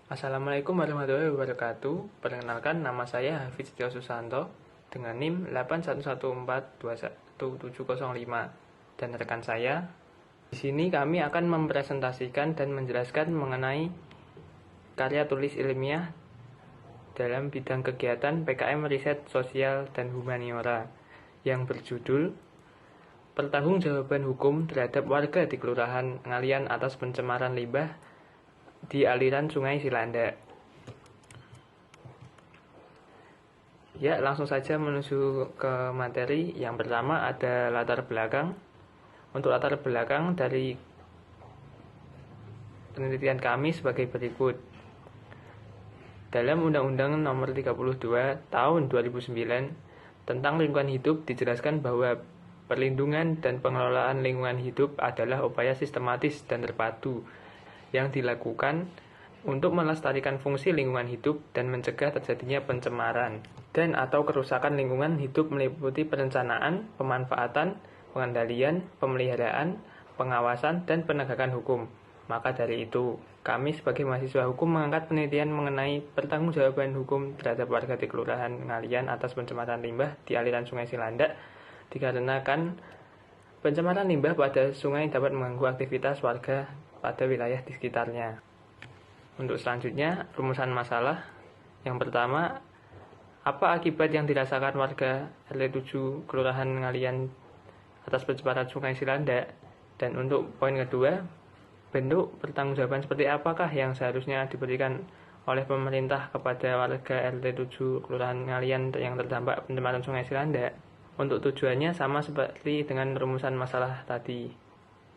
Assalamualaikum warahmatullahi wabarakatuh. Perkenalkan, nama saya Hafiz Tio Susanto dengan NIM 811421705 dan rekan saya. Di sini kami akan mempresentasikan dan menjelaskan mengenai karya tulis ilmiah dalam bidang kegiatan PKM Riset Sosial dan Humaniora yang berjudul Pertanggungjawaban Hukum terhadap warga di Kelurahan Ngalian atas pencemaran limbah di aliran Sungai Cilandak. Ya, langsung saja menuju ke materi. Yang pertama ada latar belakang. Untuk latar belakang dari penelitian kami sebagai berikut. Dalam Undang-Undang Nomor 32 Tahun 2009 tentang lingkungan hidup dijelaskan bahwa perlindungan dan pengelolaan lingkungan hidup adalah upaya sistematis dan terpadu yang dilakukan untuk melestarikan fungsi lingkungan hidup dan mencegah terjadinya pencemaran dan atau kerusakan lingkungan hidup meliputi perencanaan, pemanfaatan, pengendalian, pemeliharaan, pengawasan, dan penegakan hukum. Maka dari itu, kami sebagai mahasiswa hukum mengangkat penelitian mengenai pertanggungjawaban hukum terhadap warga di Kelurahan Ngalian atas pencemaran limbah di aliran Sungai Cilandak dikarenakan pencemaran limbah pada sungai dapat mengganggu aktivitas warga pada wilayah di sekitarnya. Untuk selanjutnya, rumusan masalah. Yang pertama, apa akibat yang dirasakan warga RT 7 Kelurahan Ngalian atas pencemaran Sungai Cilandak? Dan untuk poin kedua, bentuk pertanggungjawaban seperti apakah yang seharusnya diberikan oleh pemerintah kepada warga RT 7 Kelurahan Ngalian yang terdampak pencemaran Sungai Cilandak? Untuk tujuannya sama seperti dengan rumusan masalah tadi,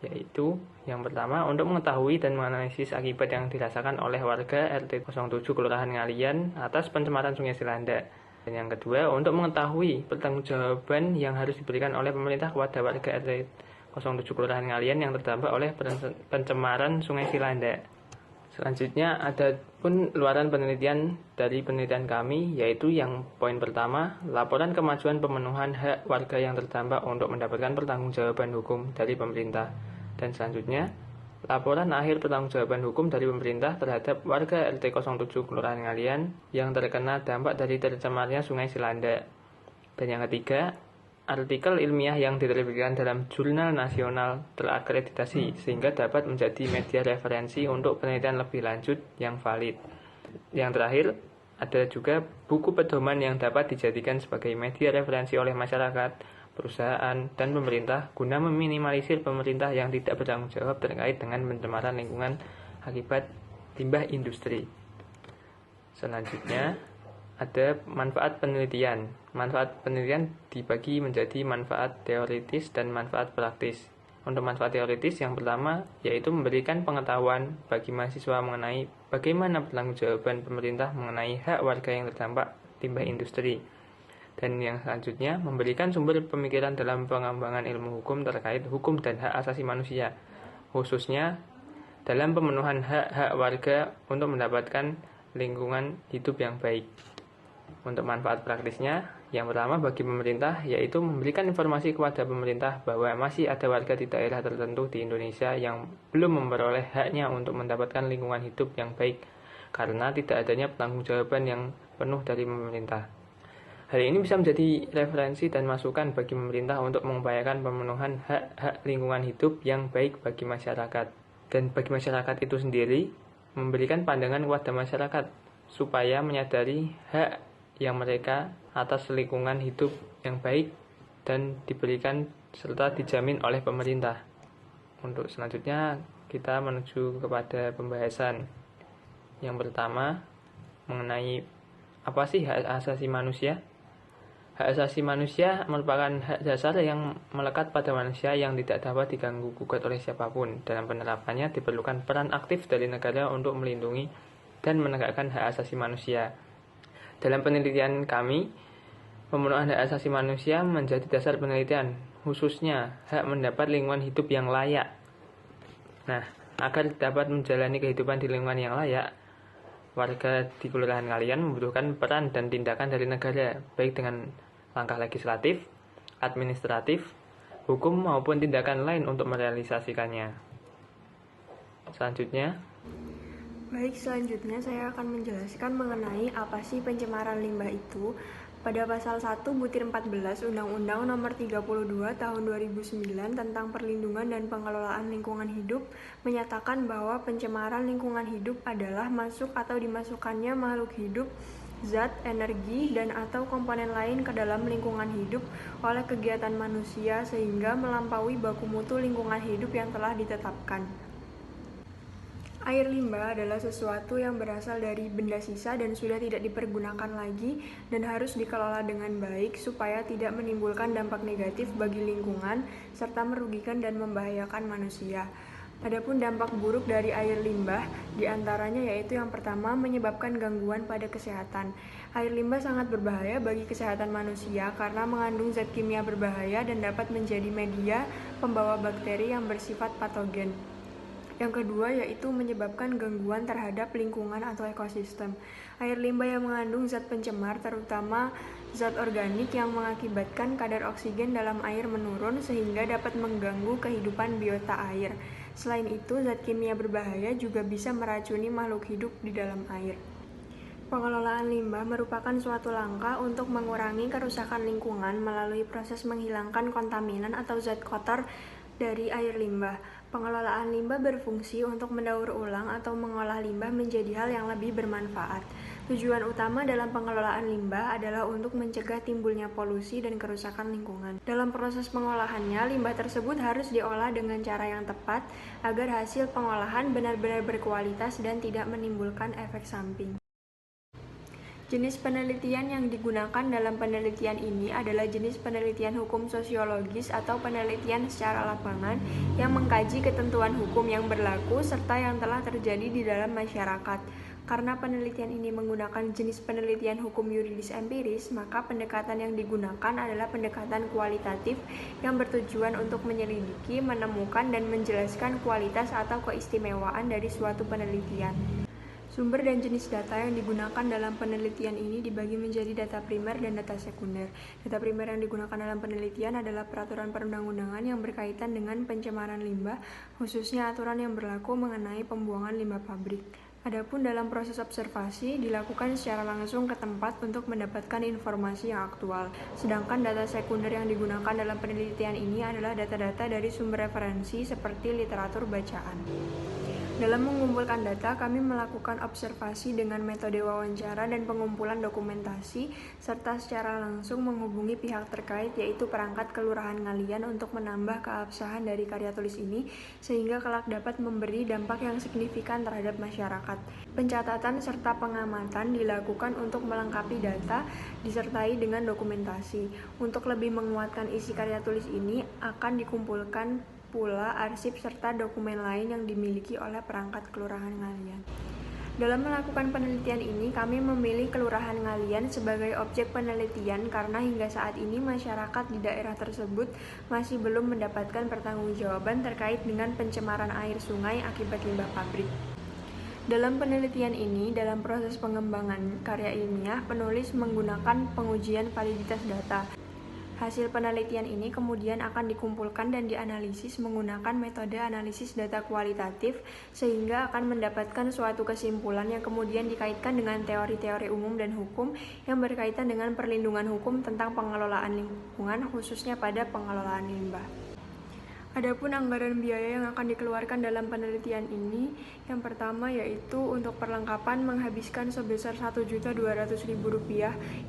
yaitu yang pertama untuk mengetahui dan menganalisis akibat yang dirasakan oleh warga RT 07 Kelurahan Ngalian atas pencemaran Sungai Cilandak. Dan yang kedua untuk mengetahui pertanggungjawaban yang harus diberikan oleh pemerintah kepada warga RT 07 Kelurahan Ngalian yang terdampak oleh pencemaran Sungai Cilandak. Selanjutnya ada pun luaran penelitian dari penelitian kami, yaitu yang poin pertama, laporan kemajuan pemenuhan hak warga yang terdampak untuk mendapatkan pertanggungjawaban hukum dari pemerintah. Dan selanjutnya, laporan akhir pertanggungjawaban hukum dari pemerintah terhadap warga RT 07 Kelurahan Ngalian yang terkena dampak dari tercemarnya Sungai Cilandak. Dan yang ketiga, artikel ilmiah yang diterbitkan dalam jurnal nasional terakreditasi sehingga dapat menjadi media referensi untuk penelitian lebih lanjut yang valid. Yang terakhir, ada juga buku pedoman yang dapat dijadikan sebagai media referensi oleh masyarakat, perusahaan, dan pemerintah guna meminimalisir pemerintah yang tidak bertanggung jawab terkait dengan pencemaran lingkungan akibat limbah industri. Selanjutnya, ada manfaat penelitian. Manfaat penelitian dibagi menjadi manfaat teoritis dan manfaat praktis. Untuk manfaat teoritis yang pertama yaitu memberikan pengetahuan bagi mahasiswa mengenai bagaimana pertanggungjawaban pemerintah mengenai hak warga yang terdampak limbah industri. Dan yang selanjutnya memberikan sumber pemikiran dalam pengembangan ilmu hukum terkait hukum dan hak asasi manusia, khususnya dalam pemenuhan hak-hak warga untuk mendapatkan lingkungan hidup yang baik. Untuk manfaat praktisnya, yang pertama bagi pemerintah yaitu memberikan informasi kepada pemerintah bahwa masih ada warga di daerah tertentu di Indonesia yang belum memperoleh haknya untuk mendapatkan lingkungan hidup yang baik karena tidak adanya pertanggungjawaban yang penuh dari pemerintah. Hal ini bisa menjadi referensi dan masukan bagi pemerintah untuk mengupayakan pemenuhan hak-hak lingkungan hidup yang baik bagi masyarakat. Dan bagi masyarakat itu sendiri, memberikan pandangan kepada masyarakat supaya menyadari hak yang mereka atas lingkungan hidup yang baik dan diberikan serta dijamin oleh pemerintah. Untuk selanjutnya kita menuju kepada pembahasan. Yang pertama mengenai apa sih hak asasi manusia? Hak asasi manusia merupakan hak dasar yang melekat pada manusia yang tidak dapat diganggu gugat oleh siapapun. Dalam penerapannya diperlukan peran aktif dari negara untuk melindungi dan menegakkan hak asasi manusia. Dalam penelitian kami, pemenuhan hak asasi manusia menjadi dasar penelitian, khususnya hak mendapat lingkungan hidup yang layak. Nah, agar dapat menjalani kehidupan di lingkungan yang layak, warga di Kelurahan Ngalian membutuhkan peran dan tindakan dari negara, baik dengan langkah legislatif, administratif, hukum maupun tindakan lain untuk merealisasikannya. Selanjutnya, Baik, selanjutnya saya akan menjelaskan mengenai apa sih pencemaran limbah itu. Pada pasal 1 butir 14 Undang-Undang Nomor 32 Tahun 2009 tentang Perlindungan dan Pengelolaan Lingkungan Hidup menyatakan bahwa pencemaran lingkungan hidup adalah masuk atau dimasukkannya makhluk hidup, zat, energi, dan atau komponen lain ke dalam lingkungan hidup oleh kegiatan manusia sehingga melampaui baku mutu lingkungan hidup yang telah ditetapkan. Air limbah adalah sesuatu yang berasal dari benda sisa dan sudah tidak dipergunakan lagi dan harus dikelola dengan baik supaya tidak menimbulkan dampak negatif bagi lingkungan serta merugikan dan membahayakan manusia. Adapun dampak buruk dari air limbah diantaranya yaitu yang pertama menyebabkan gangguan pada kesehatan. Air limbah sangat berbahaya bagi kesehatan manusia karena mengandung zat kimia berbahaya dan dapat menjadi media pembawa bakteri yang bersifat patogen. Yang kedua yaitu menyebabkan gangguan terhadap lingkungan atau ekosistem. Air limbah yang mengandung zat pencemar terutama zat organik yang mengakibatkan kadar oksigen dalam air menurun sehingga dapat mengganggu kehidupan biota air. Selain itu, zat kimia berbahaya juga bisa meracuni makhluk hidup di dalam air. Pengelolaan limbah merupakan suatu langkah untuk mengurangi kerusakan lingkungan melalui proses menghilangkan kontaminan atau zat kotor dari air limbah. Pengelolaan limbah berfungsi untuk mendaur ulang atau mengolah limbah menjadi hal yang lebih bermanfaat. Tujuan utama dalam pengelolaan limbah adalah untuk mencegah timbulnya polusi dan kerusakan lingkungan. Dalam proses pengolahannya, limbah tersebut harus diolah dengan cara yang tepat agar hasil pengolahan benar-benar berkualitas dan tidak menimbulkan efek samping. Jenis penelitian yang digunakan dalam penelitian ini adalah jenis penelitian hukum sosiologis atau penelitian secara lapangan yang mengkaji ketentuan hukum yang berlaku serta yang telah terjadi di dalam masyarakat. Karena penelitian ini menggunakan jenis penelitian hukum yuridis empiris, maka pendekatan yang digunakan adalah pendekatan kualitatif yang bertujuan untuk menyelidiki, menemukan, dan menjelaskan kualitas atau keistimewaan dari suatu penelitian. Sumber dan jenis data yang digunakan dalam penelitian ini dibagi menjadi data primer dan data sekunder. Data primer yang digunakan dalam penelitian adalah peraturan perundang-undangan yang berkaitan dengan pencemaran limbah, khususnya aturan yang berlaku mengenai pembuangan limbah pabrik. Adapun dalam proses observasi dilakukan secara langsung ke tempat untuk mendapatkan informasi yang aktual. Sedangkan data sekunder yang digunakan dalam penelitian ini adalah data-data dari sumber referensi seperti literatur bacaan. Dalam mengumpulkan data, kami melakukan observasi dengan metode wawancara dan pengumpulan dokumentasi, serta secara langsung menghubungi pihak terkait yaitu perangkat kelurahan Ngalian untuk menambah keabsahan dari karya tulis ini, sehingga kelak dapat memberi dampak yang signifikan terhadap masyarakat. Pencatatan serta pengamatan dilakukan untuk melengkapi data, disertai dengan dokumentasi. Untuk lebih menguatkan isi karya tulis ini, akan dikumpulkan pula arsip serta dokumen lain yang dimiliki oleh perangkat Kelurahan Ngalian. Dalam melakukan penelitian ini, kami memilih Kelurahan Ngalian sebagai objek penelitian karena hingga saat ini masyarakat di daerah tersebut masih belum mendapatkan pertanggungjawaban terkait dengan pencemaran air sungai akibat limbah pabrik. Dalam penelitian ini, dalam proses pengembangan karya ilmiah, penulis menggunakan pengujian validitas data. Hasil penelitian ini kemudian akan dikumpulkan dan dianalisis menggunakan metode analisis data kualitatif sehingga akan mendapatkan suatu kesimpulan yang kemudian dikaitkan dengan teori-teori umum dan hukum yang berkaitan dengan perlindungan hukum tentang pengelolaan lingkungan khususnya pada pengelolaan limbah. Adapun anggaran biaya yang akan dikeluarkan dalam penelitian ini, yang pertama yaitu untuk perlengkapan menghabiskan sebesar Rp1.200.000,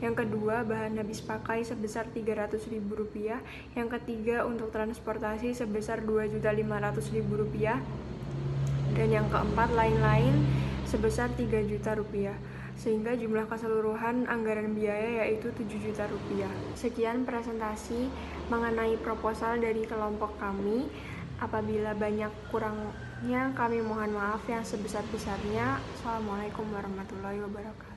yang kedua bahan habis pakai sebesar Rp300.000, yang ketiga untuk transportasi sebesar Rp2.500.000, dan yang keempat lain-lain sebesar Rp3 juta, sehingga jumlah keseluruhan anggaran biaya yaitu Rp7 juta. Sekian presentasi mengenai proposal dari kelompok kami. Apabila banyak kurangnya, kami mohon maaf yang sebesar-besarnya. Assalamualaikum warahmatullahi wabarakatuh.